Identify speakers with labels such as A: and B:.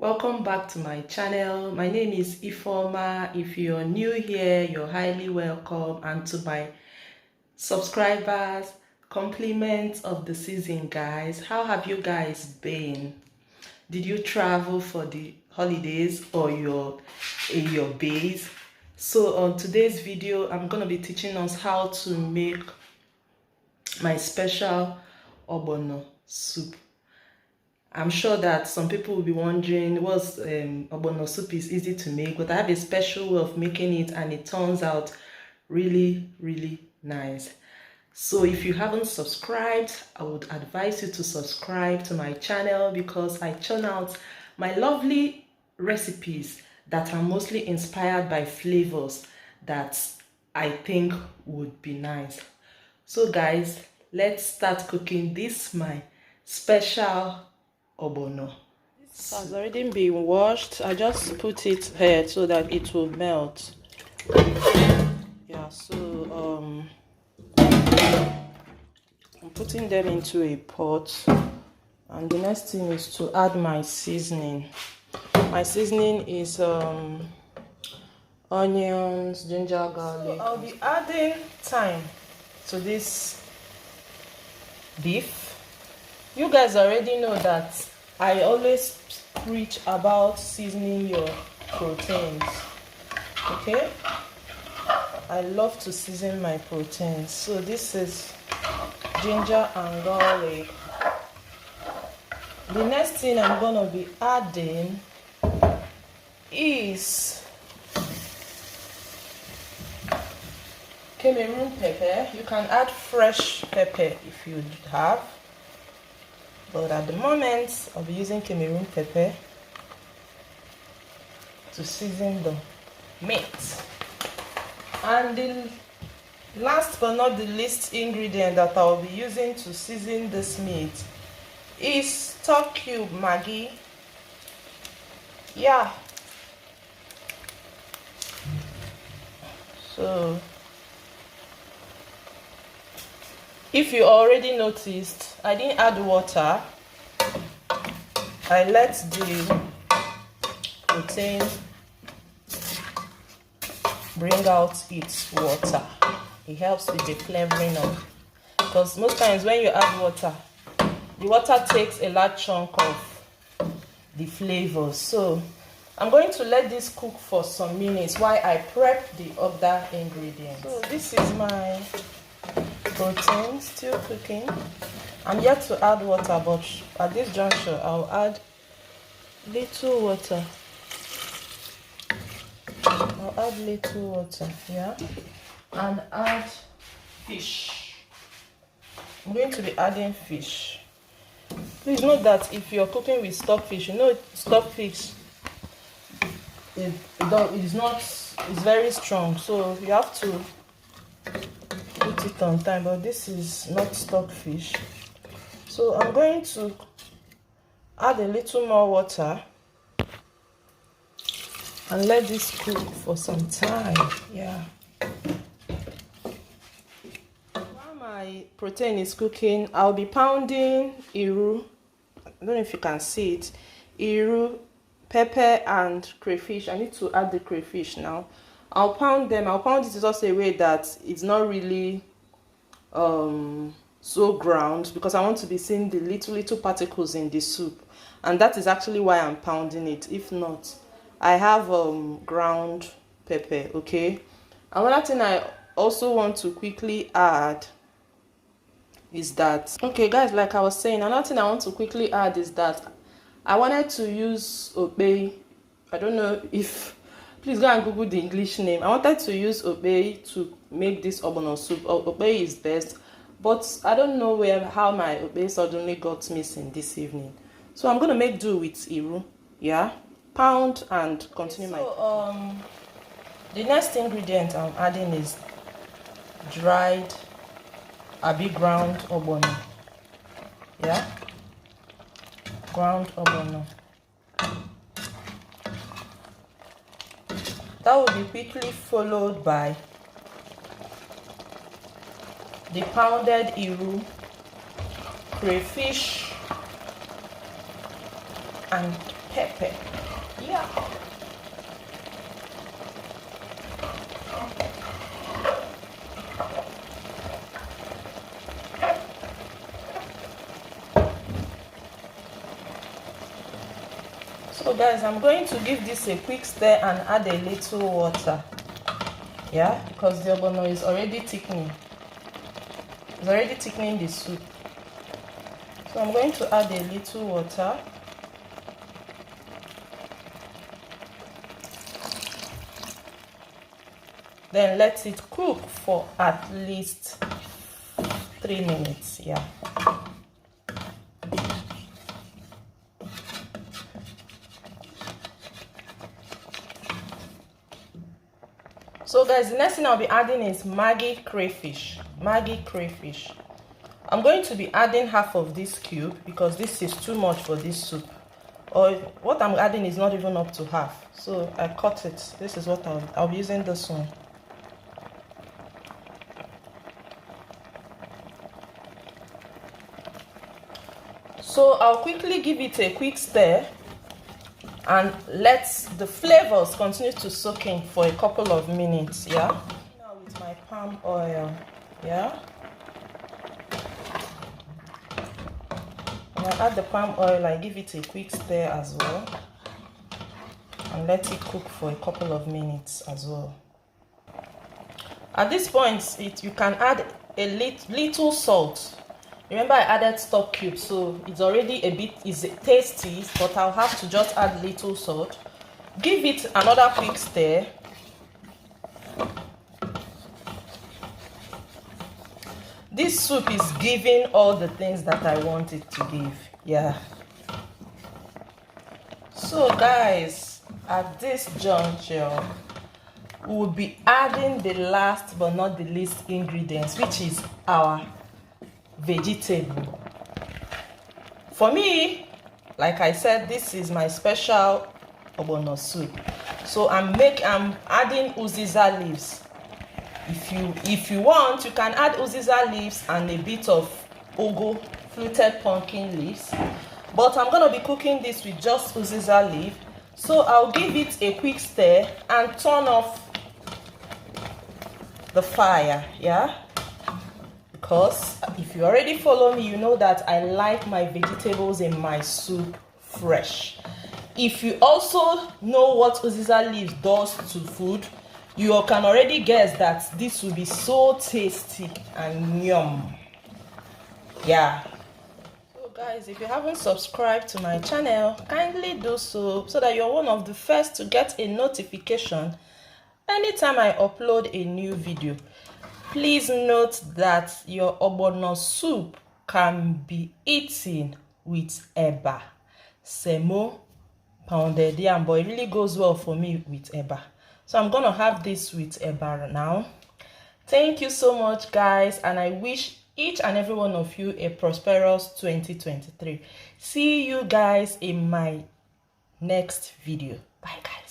A: Welcome back to my channel. My name is Iphie. If you're new here, you're highly welcome. And to my subscribers, compliments of the season, guys. How have you guys been? Did you travel for the holidays or you're in your base? So on today's video, I'm going to be teaching us how to make my special Ogbono soup. I'm sure that some people will be wondering, what's Ogbono soup is easy to make, but I have a special way of making it and it turns out really, really nice. So if you haven't subscribed, I would advise you to subscribe to my channel because I churn out my lovely recipes that are mostly inspired by flavors that I think would be nice. So guys, let's start cooking this my special Ogbono. This has already been washed. I just put it here so that it will melt. Yeah, so I'm putting them into a pot, and the next thing is to add my seasoning. My seasoning is onions, ginger, garlic. So I'll be adding thyme to this beef. You guys already know that I always preach about seasoning your proteins. Okay, I love to season my proteins. So this is ginger and garlic. The next thing I'm gonna be adding is Cameroon pepper. You can add fresh pepper if you have, but at the moment I'll be using Cameroon pepper to season the meat. And the last but not the least ingredient that I'll be using to season this meat is stock cube Maggi. Yeah, so if you already noticed, I didn't add water. I let the protein bring out its water. It helps with the flavoring of, because most times when you add water, the water takes a large chunk of the flavors. So I'm going to let this cook for some minutes while I prep the other ingredients. So this is my protein still cooking. I'm yet to add water, but at this juncture I'll add little water. Yeah, and add fish. I'm going to be adding fish. Please note that if you're cooking with stockfish, you know stockfish it's very strong, so you have to put it on time, but this is not stockfish. So I'm going to add a little more water and let this cook for some time. Yeah, while my protein is cooking, I'll be pounding iru. I don't know if you can see it. Iru, pepper and crayfish. I need to add the crayfish now. I'll pound them. I'll pound it in such a way that it's not really so ground, because I want to be seeing the little particles in the soup, and that is actually why I'm pounding it. If not, I have ground pepper. Okay, another thing I also want to quickly add is that, okay guys, like I was saying, another thing I want to quickly add is that I wanted to use okpei. I don't know if, please go and Google the English name. I wanted to use okpei to make this Ogbono soup. Okpei is best, but I don't know how my okpei suddenly got missing this evening. So I'm gonna make do with iru. Yeah, pound and continue my. So the next ingredient I'm adding is dried ground Ogbono. Yeah, ground Ogbono. That will be quickly followed by the pounded iru, crayfish and pepper. Yeah. So guys, I'm going to give this a quick stir and add a little water. Yeah, because the ogbono is already thickening. It's already thickening the soup. So I'm going to add a little water. Then let it cook for at least 3 minutes. Yeah. So guys, the next thing I'll be adding is Maggi crayfish. Maggi crayfish. I'm going to be adding half of this cube because this is too much for this soup. Or what I'm adding is not even up to half. So I cut it. This is what I'll be using this one. So I'll quickly give it a quick stir and let the flavors continue to soak in for a couple of minutes. Yeah. Now with my palm oil. Yeah. And I add the palm oil. I give it a quick stir as well, and let it cook for a couple of minutes as well. At this point, you can add a little salt. Remember, I added stock cubes, so it's already tasty, but I'll have to just add little salt. Give it another quick stir. This soup is giving all the things that I want it to give. Yeah. So guys, at this juncture, we'll be adding the last but not the least ingredients, which is our vegetable. For me, like I said, this is my special ogbono soup. So I'm adding uziza leaves. If you want, you can add uziza leaves and a bit of ugu, fluted pumpkin leaves. But I'm gonna be cooking this with just uziza leaf. So I'll give it a quick stir and turn off the fire. Yeah. Because if you already follow me, you know that I like my vegetables in my soup fresh. If you also know what uziza leaves does to food, you can already guess that this will be so tasty and yum. Yeah. So guys, if you haven't subscribed to my channel, kindly do so that you're one of the first to get a notification anytime I upload a new video. Please note that your ogbono soup can be eaten with eba, semo, pounded yam, but it really goes well for me with eba. So I'm gonna have this with eba now. Thank you so much, guys, and I wish each and every one of you a prosperous 2023. See you guys in my next video. Bye, guys.